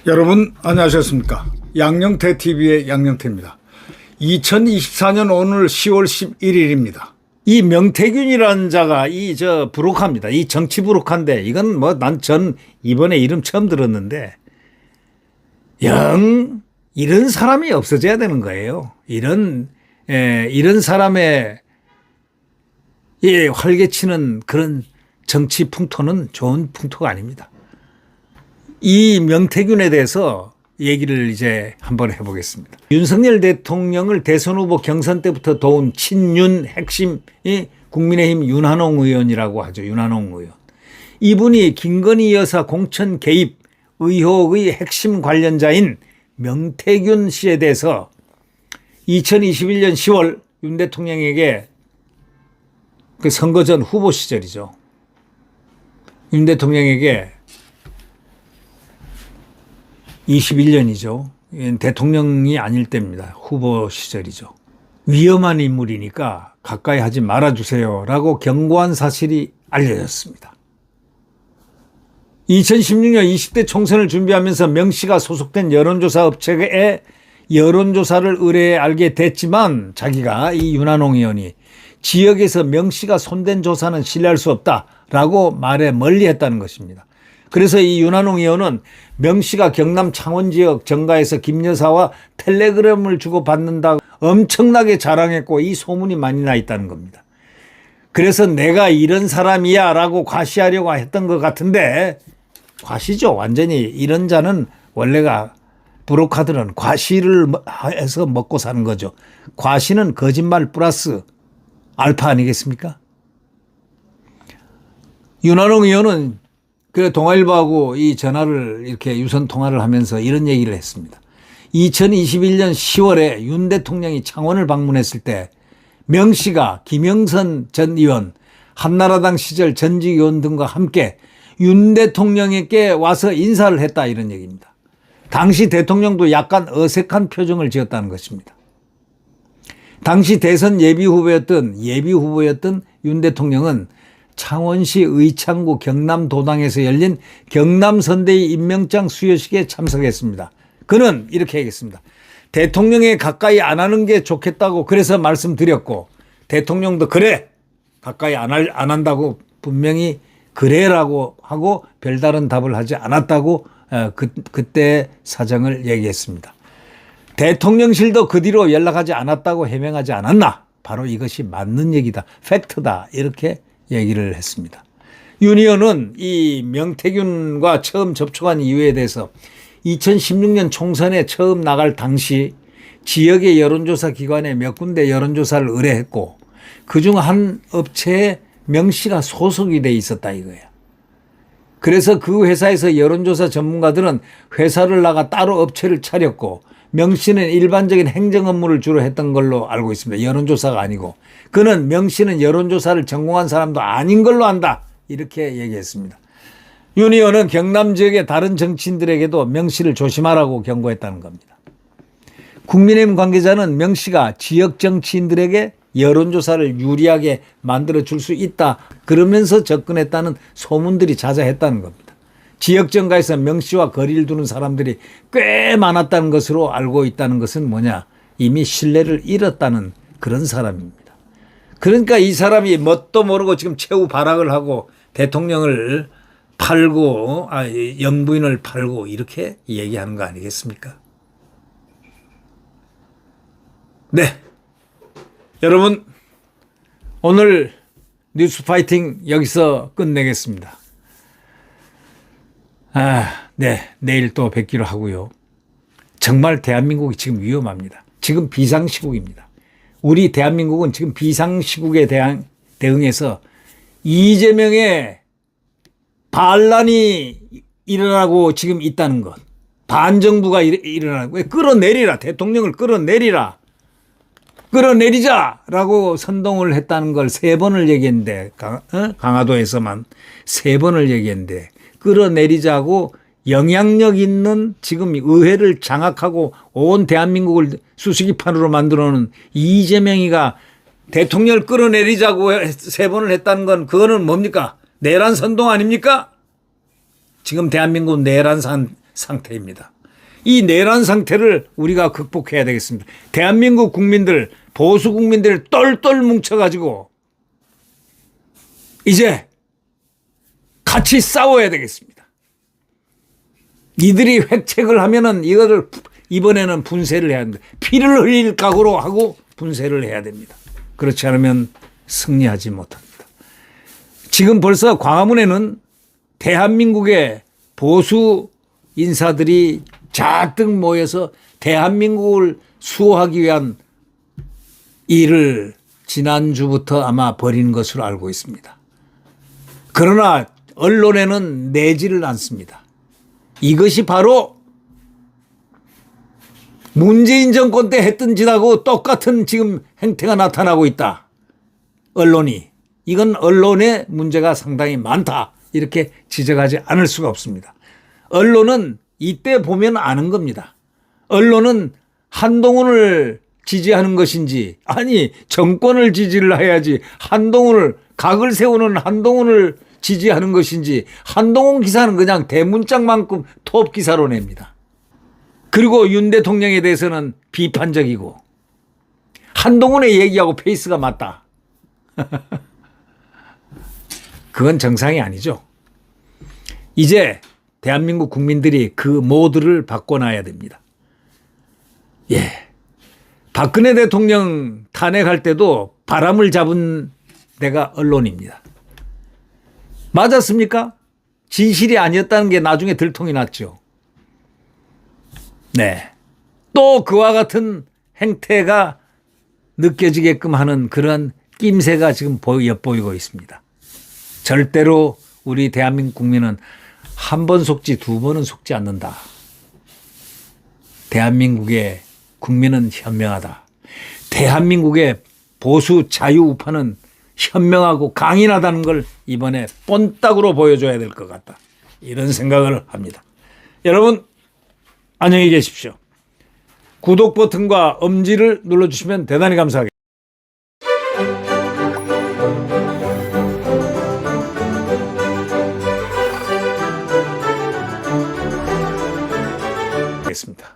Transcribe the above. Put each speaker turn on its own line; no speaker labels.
여러분 안녕하셨습니까? 양영태 TV의 양영태입니다. 2024년 오늘 10월 11일입니다. 이 명태균이라는 자가 부록합니다. 이 정치 부록한데 이건 뭐 난 전 이번에 이름 처음 들었는데 이런 사람이 없어져야 되는 거예요. 이런 사람의 활개치는 그런 정치 풍토는 좋은 풍토가 아닙니다. 이 명태균에 대해서 얘기를 이제 한번 해보겠습니다. 윤석열 대통령을 대선 후보 경선 때부터 도운 친윤 핵심 국민의힘 윤한홍 의원이라고 하죠. 윤한홍 의원. 이분이 김건희 여사 공천 개입 의혹의 핵심 관련자인 명태균 씨에 대해서 2021년 10월 윤 대통령에게 그 선거 전 후보 시절이죠. 윤 대통령에게 21년이죠. 대통령이 아닐 때입니다. 후보 시절이죠. 위험한 인물이니까 가까이 하지 말아주세요 라고 경고한 사실이 알려졌습니다. 2016년 20대 총선을 준비하면서 명 씨가 소속된 여론조사 업체에 여론조사를 의뢰해 알게 됐지만 자기가 이 윤한홍 의원이 지역에서 명 씨가 손댄 조사는 신뢰할 수 없다라고 말해 멀리했다는 것입니다. 그래서 이 윤한홍 의원은 명 씨가 경남 창원 지역 정가에서 김 여사와 텔레그램을 주고받는다 엄청나게 자랑했고 이 소문이 많이 나 있다는 겁니다. 그래서 내가 이런 사람이야 라고 과시하려고 했던 것 같은데 과시죠. 완전히 이런 자는 원래가 브로커들은 과시를 해서 먹고 사는 거죠. 과시는 거짓말 플러스 알파 아니겠습니까? 윤한홍 의원은 그래 동아일보하고 이 전화를 이렇게 유선 통화를 하면서 이런 얘기를 했습니다. 2021년 10월에 윤 대통령이 창원을 방문했을 때 명 씨가 김영선 전 의원, 한나라당 시절 전직 의원 등과 함께 윤 대통령에게 와서 인사를 했다 이런 얘기입니다. 당시 대통령도 약간 어색한 표정을 지었다는 것입니다. 당시 대선 예비후보였던 윤 대통령은 창원시 의창구 경남도당에서 열린 경남선대위 임명장 수여식에 참석했습니다. 그는 이렇게 얘기했습니다. 대통령에 가까이 안 하는 게 좋겠다고 그래서 말씀드렸고 대통령도 그래 가까이 안 한다고 분명히 그래라고 하고 별다른 답을 하지 않았다고 그때 사정을 얘기했습니다. 대통령실도 그 뒤로 연락하지 않았다고 해명하지 않았나? 바로 이것이 맞는 얘기다. 팩트다. 이렇게 얘기를 했습니다. 윤 의원은 이 명태균과 처음 접촉한 이유에 대해서 2016년 총선에 처음 나갈 당시 지역의 여론조사 기관에 몇 군데 여론조사를 의뢰했고 그중 한 업체에 명 씨가 소속이 돼 있었다 이거야. 그래서 그 회사에서 여론조사 전문가들은 회사를 나가 따로 업체를 차렸고 명 씨는 일반적인 행정 업무를 주로 했던 걸로 알고 있습니다. 여론조사가 아니고. 그는 명 씨는 여론조사를 전공한 사람도 아닌 걸로 안다. 이렇게 얘기했습니다. 윤 의원은 경남 지역의 다른 정치인들에게도 명 씨를 조심하라고 경고했다는 겁니다. 국민의힘 관계자는 명 씨가 지역 정치인들에게 여론조사를 유리하게 만들어줄 수 있다. 그러면서 접근했다는 소문들이 자자했다는 겁니다. 지역 정가에서 명 씨와 거리를 두는 사람들이 꽤 많았다는 것으로 알고 있다는 것은 뭐냐? 이미 신뢰를 잃었다는 그런 사람입니다. 그러니까 이 사람이 뭣도 모르고 지금 최후 발악을 하고 대통령을 팔고 영부인을 팔고 이렇게 얘기하는 거 아니겠습니까? 네. 여러분 오늘 뉴스파이팅 여기서 끝내겠습니다. 네. 내일 또 뵙기로 하고요. 정말 대한민국이 지금 위험합니다. 지금 비상시국입니다. 우리 대한민국은 지금 비상시국에 대응해서 이재명의 반란이 일어나고 지금 있다는 것. 반정부가 일어나고 끌어내리라. 대통령을 끌어내리라. 끌어내리자라고 선동을 했다는 걸 3번을 얘기했는데 강화도에서만 3번을 얘기했는데 끌어내리자고 영향력 있는 지금 의회를 장악하고 온 대한민국을 수수기판으로 만들어 놓은 이재명이가 대통령을 끌어내리자고 3번을 했다는 건 그거는 뭡니까? 내란 선동 아닙니까? 지금 대한민국은 내란 상태입니다. 이 내란 상태를 우리가 극복해야 되겠습니다. 대한민국 국민들, 보수 국민들 똘똘 뭉쳐가지고 이제 같이 싸워야 되겠습니다. 이들이 획책을 하면은 이거를 이번에는 분쇄를 해야 합니다. 피를 흘릴 각오로 하고 분쇄를 해야 됩니다. 그렇지 않으면 승리하지 못합니다. 지금 벌써 광화문에는 대한민국의 보수 인사들이 잔뜩 모여서 대한민국을 수호하기 위한 일을 지난주부터 아마 벌인 것으로 알고 있습니다. 그러나 언론에는 내지를 않습니다. 이것이 바로 문재인 정권 때 했던 짓하고 똑같은 지금 행태가 나타나고 있다. 언론이. 이건 언론의 문제가 상당히 많다. 이렇게 지적하지 않을 수가 없습니다. 언론은 이때 보면 아는 겁니다. 언론은 한동훈을 지지하는 것인지 아니 정권을 지지를 해야지 한동훈을 각을 세우는 한동훈을 지지하는 것인지 한동훈 기사는 그냥 대문짝만큼 톱 기사로 냅니다. 그리고 윤 대통령에 대해서는 비판적이고 한동훈의 얘기하고 페이스가 맞다. 그건 정상이 아니죠. 이제 대한민국 국민들이 그 모드를 바꿔놔야 됩니다. 예. 박근혜 대통령 탄핵할 때도 바람을 잡은 데가 언론입니다. 맞았습니까? 진실이 아니었다는 게 나중에 들통이 났죠. 네. 또 그와 같은 행태가 느껴지게끔 하는 그런 낌새가 지금 엿보이고 있습니다. 절대로 우리 대한민국 국민은 한 번 속지 2번은 속지 않는다. 대한민국의 국민은 현명하다. 대한민국의 보수 자유우파는 현명하고 강인하다는 걸 이번에 본따구로 보여줘야 될 것 같다. 이런 생각을 합니다. 여러분 안녕히 계십시오. 구독 버튼과 엄지를 눌러주시면 대단히 감사하겠습니다. 겠습니다.